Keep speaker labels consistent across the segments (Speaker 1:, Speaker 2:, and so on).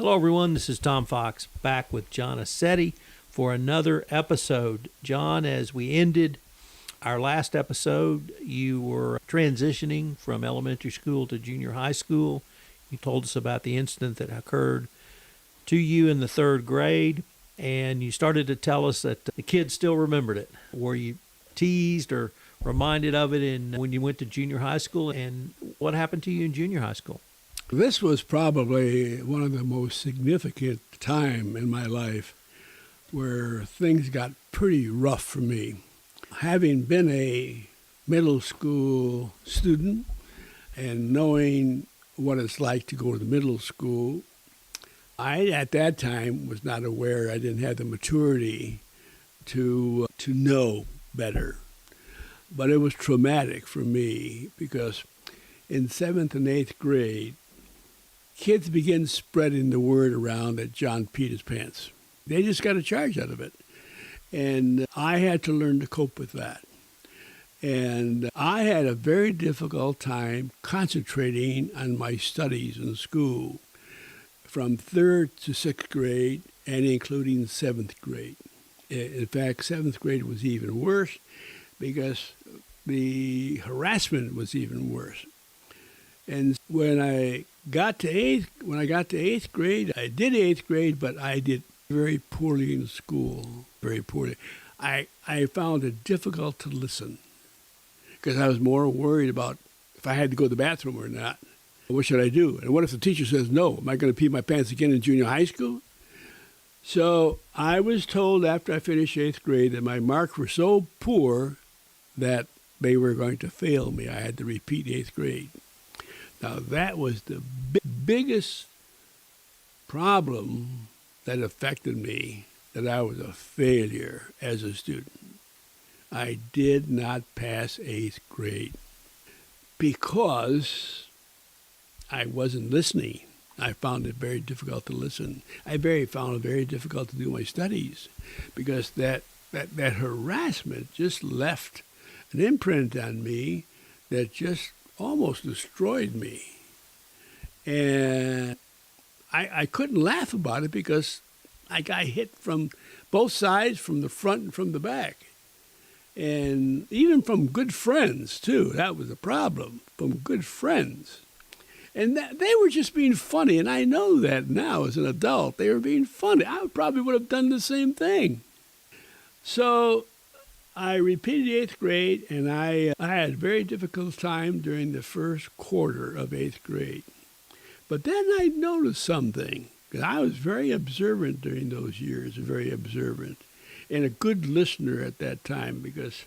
Speaker 1: Hello, everyone. This is Tom Fox back with John Aceti for another episode. John, as we ended our last episode, you were transitioning from elementary school to junior high school. You told us about the incident that occurred to you in the third grade, and you started to tell us that the kids still remembered it. Were you teased or reminded of it when you went to junior high school, and what happened to you in junior high school?
Speaker 2: This was probably one of the most significant time in my life where things got pretty rough for me. Having been a middle school student and knowing what it's like to go to middle school, I, at that time, was not aware. I didn't have the maturity to know better. But it was traumatic for me because in 7th and 8th grade, kids began spreading the word around that John peed his pants. They just got a charge out of it. And I had to learn to cope with that. And I had a very difficult time concentrating on my studies in school from 3rd to 6th grade and including 7th grade. In fact, 7th grade was even worse because the harassment was even worse. And when I got to 8th grade, I did 8th grade, but I did very poorly in school, very poorly. I found it difficult to listen because I was more worried about if I had to go to the bathroom or not. What should I do? And what if the teacher says no? Am I going to pee my pants again in junior high school? So I was told after I finished 8th grade that my marks were so poor that they were going to fail me. I had to repeat 8th grade. Now, that was the biggest problem that affected me, that I was a failure as a student. I did not pass 8th grade because I wasn't listening. I found it very difficult to listen. I found it very difficult to do my studies because that harassment just left an imprint on me that just almost destroyed me. And I couldn't laugh about it because I got hit from both sides, from the front and from the back. And even from good friends, too. That was a problem, from good friends. And they were just being funny, and I know that now as an adult. They were being funny. I probably would have done the same thing. So I repeated 8th grade, and I had a very difficult time during the first quarter of 8th grade. But then I noticed something, because I was very observant during those years, very observant, and a good listener at that time because,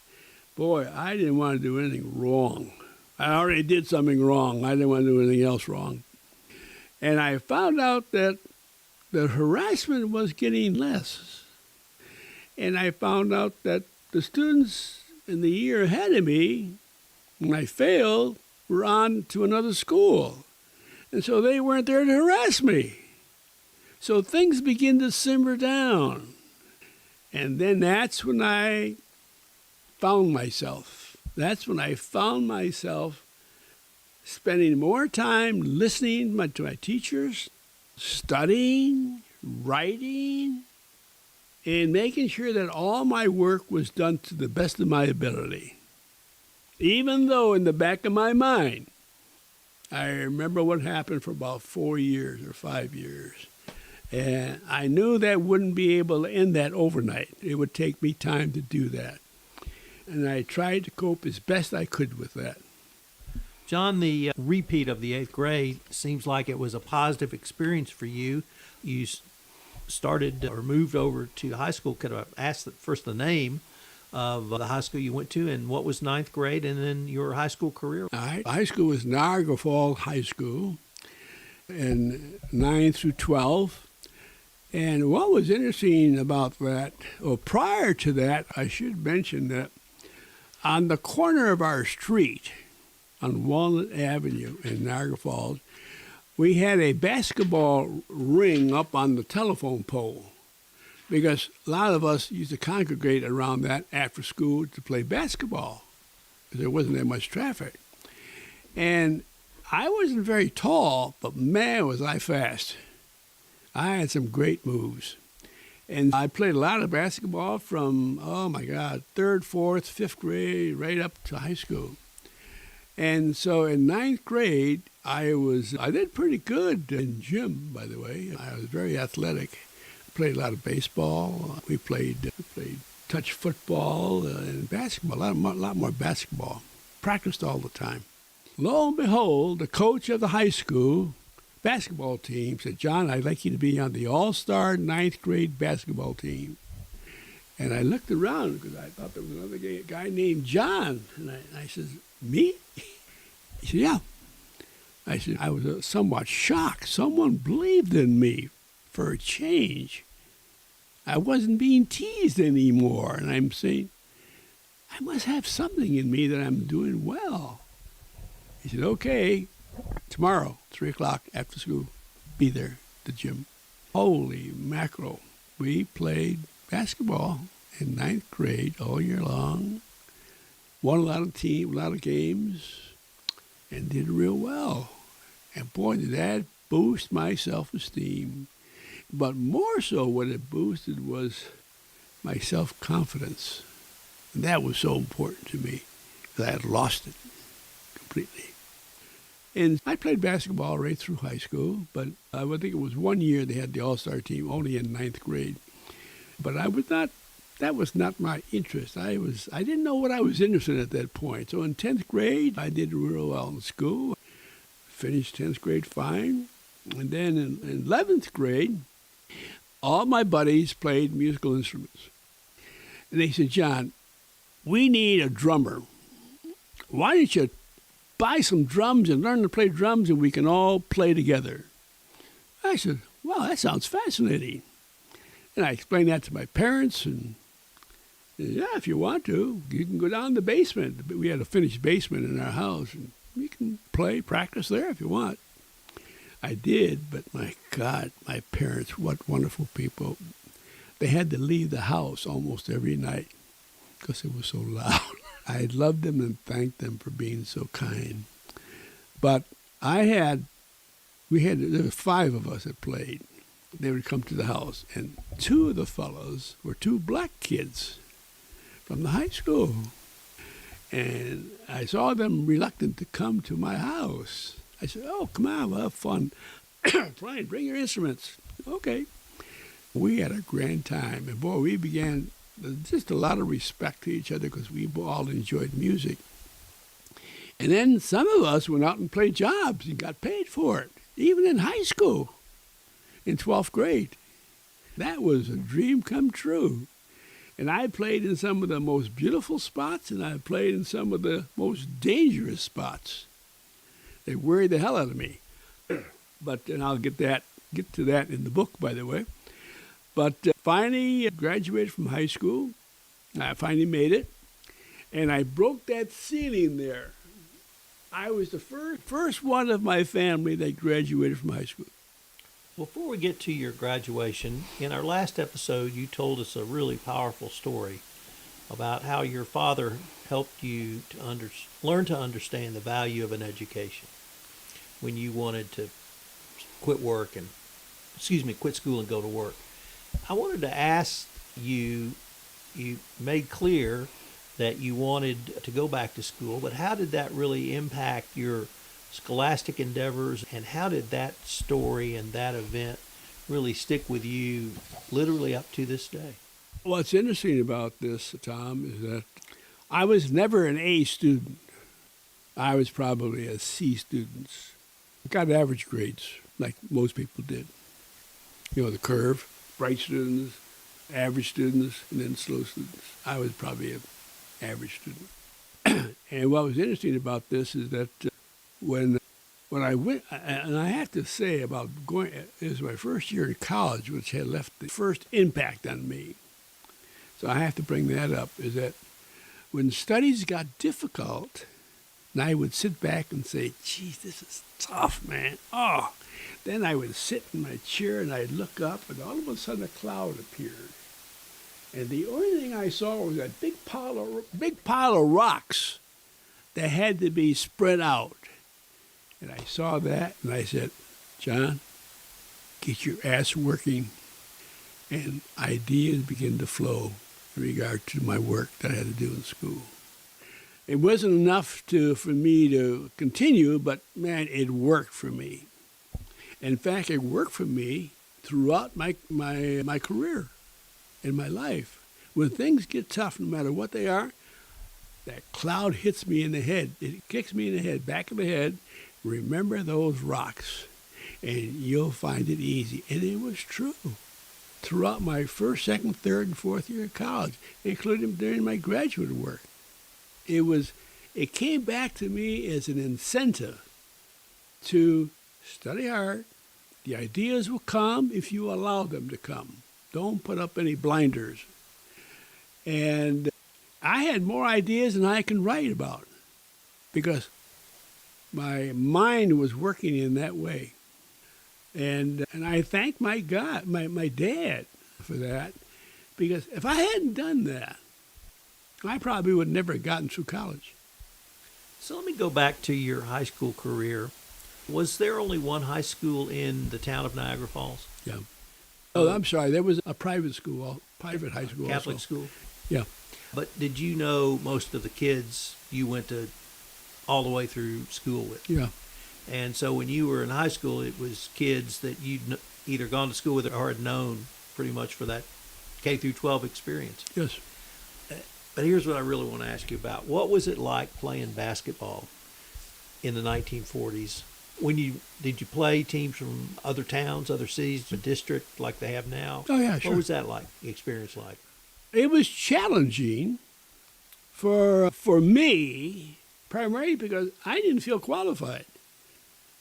Speaker 2: boy, I didn't want to do anything wrong. I already did something wrong. I didn't want to do anything else wrong. And I found out that the harassment was getting less. And I found out that the students in the year ahead of me, when I failed, were on to another school. And so they weren't there to harass me. So things begin to simmer down. And then that's when I found myself. That's when I found myself spending more time listening to my teachers, studying, writing, and making sure that all my work was done to the best of my ability. Even though in the back of my mind, I remember what happened for about 4 years or 5 years. And I knew that wouldn't be able to end that overnight. It would take me time to do that. And I tried to cope as best I could with that.
Speaker 1: John, the repeat of the 8th grade seems like it was a positive experience for you. You started or moved over to high school. Could I ask first the name of the high school you went to, and what was 9th grade, and then your high school career?
Speaker 2: High school was Niagara Falls High School, and 9 through 12. And what was interesting about that, prior to that, I should mention that on the corner of our street, on Walnut Avenue in Niagara Falls, we had a basketball ring up on the telephone pole because a lot of us used to congregate around that after school to play basketball because there wasn't that much traffic. And I wasn't very tall, but man, was I fast. I had some great moves. And I played a lot of basketball from, oh my God, third, fourth, fifth grade, right up to high school. And so in ninth grade, I did pretty good in gym, by the way. I was very athletic. I played a lot of baseball. We played touch football and basketball, a lot more basketball. Practiced all the time. Lo and behold, the coach of the high school basketball team said, John, I'd like you to be on the all-star ninth grade basketball team. And I looked around because I thought there was another guy named John. And I said, me? He said, yeah. I said, I was somewhat shocked. Someone believed in me for a change. I wasn't being teased anymore. And I'm saying, I must have something in me that I'm doing well. He said, okay, tomorrow, 3 o'clock after school, be there at the gym. Holy mackerel. We played basketball in ninth grade all year long, won a lot of games, and did real well. And boy, did that boost my self-esteem. But more so what it boosted was my self-confidence. And that was so important to me because I had lost it completely. And I played basketball right through high school, but I think it was 1 year they had the all-star team, only in ninth grade. But that was not my interest. I didn't know what I was interested in at that point. So in 10th grade, I did real well in school. Finished 10th grade fine. And then in 11th grade, all my buddies played musical instruments. And they said, John, we need a drummer. Why don't you buy some drums and learn to play drums and we can all play together? I said, wow, that sounds fascinating. And I explained that to my parents and yeah, if you want to, you can go down the basement. We had a finished basement in our house and you can practice there if you want. I did, but my God, my parents, what wonderful people. They had to leave the house almost every night because it was so loud. I loved them and thanked them for being so kind. But there were 5 of us that played. They would come to the house, and 2 of the fellows were 2 black kids from the high school. And I saw them reluctant to come to my house. I said, oh, come on, we'll have fun. Playing, bring your instruments. Okay. We had a grand time. And boy, we began just a lot of respect to each other because we all enjoyed music. And then some of us went out and played jobs and got paid for it, even in high school, in 12th grade. That was a dream come true. And I played in some of the most beautiful spots, and I played in some of the most dangerous spots. They worried the hell out of me. And I'll get to that in the book, by the way. But finally graduated from high school. I finally made it. And I broke that ceiling there. I was the first one of my family that graduated from high school.
Speaker 1: Before we get to your graduation, in our last episode, you told us a really powerful story about how your father helped you to learn to understand the value of an education when you wanted to quit school and go to work. I wanted to ask you made clear that you wanted to go back to school, but how did that really impact your scholastic endeavors, and how did that story and that event really stick with you literally up to this day?
Speaker 2: What's interesting about this, Tom, is that I was never an A student. I was probably a C student. Got average grades, like most people did. You know, the curve, bright students, average students, and then slow students. I was probably an average student. And what was interesting about this is that when I went, and I have to say about going, it was my first year in college, which had left the first impact on me. So I have to bring that up, is that when studies got difficult, and I would sit back and say, geez, this is tough, man. Oh, then I would sit in my chair and I'd look up and all of a sudden a cloud appeared. And the only thing I saw was a big pile of rocks that had to be spread out. And I saw that and I said, John, get your ass working, and ideas begin to flow in regard to my work that I had to do in school. It wasn't enough for me to continue, but man, it worked for me. In fact, it worked for me throughout my career in my life. When things get tough, no matter what they are, that cloud hits me in the head. It kicks me in the head, back of the head. Remember those rocks, and you'll find it easy. And it was true throughout my first, second, third, and fourth year of college, including during my graduate work. It came back to me as an incentive to study hard. The ideas will come if you allow them to come. Don't put up any blinders. And I had more ideas than I can write about because my mind was working in that way. And I thank my God, my dad for that, because if I hadn't done that, I probably would never have gotten through college.
Speaker 1: So let me go back to your high school career. Was there only one high school in the town of Niagara Falls?
Speaker 2: Yeah. Oh, I'm sorry. There was a private school, private high school
Speaker 1: Catholic
Speaker 2: also.
Speaker 1: school?
Speaker 2: Yeah.
Speaker 1: But did you know most of the kids you went to all the way through school with?
Speaker 2: Yeah.
Speaker 1: And so when you were in high school, it was kids that you'd either gone to school with or had known pretty much for that K through 12 experience.
Speaker 2: Yes.
Speaker 1: But here's what I really want to ask you about. What was it like playing basketball in the 1940s? Did you play teams from other towns, other cities, a district like they have now?
Speaker 2: Oh, yeah, sure.
Speaker 1: What was that like, experience like?
Speaker 2: It was challenging for me, primarily because I didn't feel qualified.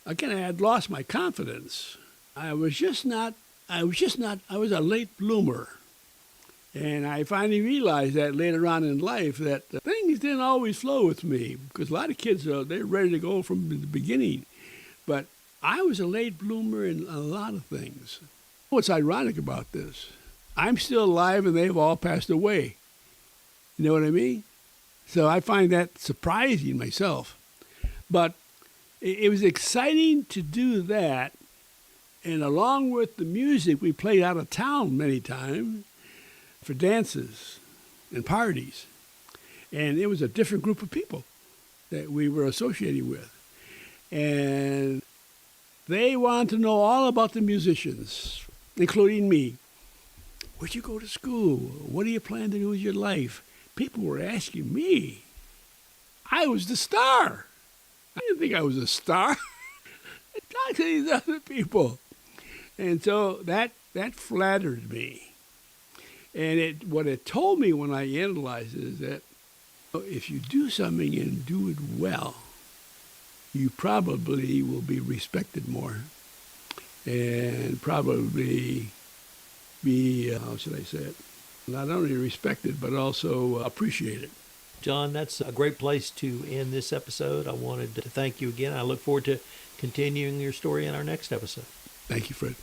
Speaker 2: Again, I had lost my confidence. I was a late bloomer. And I finally realized that later on in life that things didn't always flow with me because a lot of kids, they're ready to go from the beginning. But I was a late bloomer in a lot of things. What's ironic about this? I'm still alive and they've all passed away. You know what I mean? So I find that surprising myself. But it was exciting to do that. And along with the music, we played out of town many times for dances and parties. And it was a different group of people that we were associating with. And they wanted to know all about the musicians, including me. Where'd you go to school? What do you plan to do with your life? People were asking me. I was the star. I didn't think I was a star. Talk to these other people. And so that flattered me. And what it told me when I analyzed it is that if you do something and do it well, you probably will be respected more and probably be, how should I say it, not only respected but also appreciated.
Speaker 1: John, that's a great place to end this episode. I wanted to thank you again. I look forward to continuing your story in our next episode.
Speaker 2: Thank you, Fred.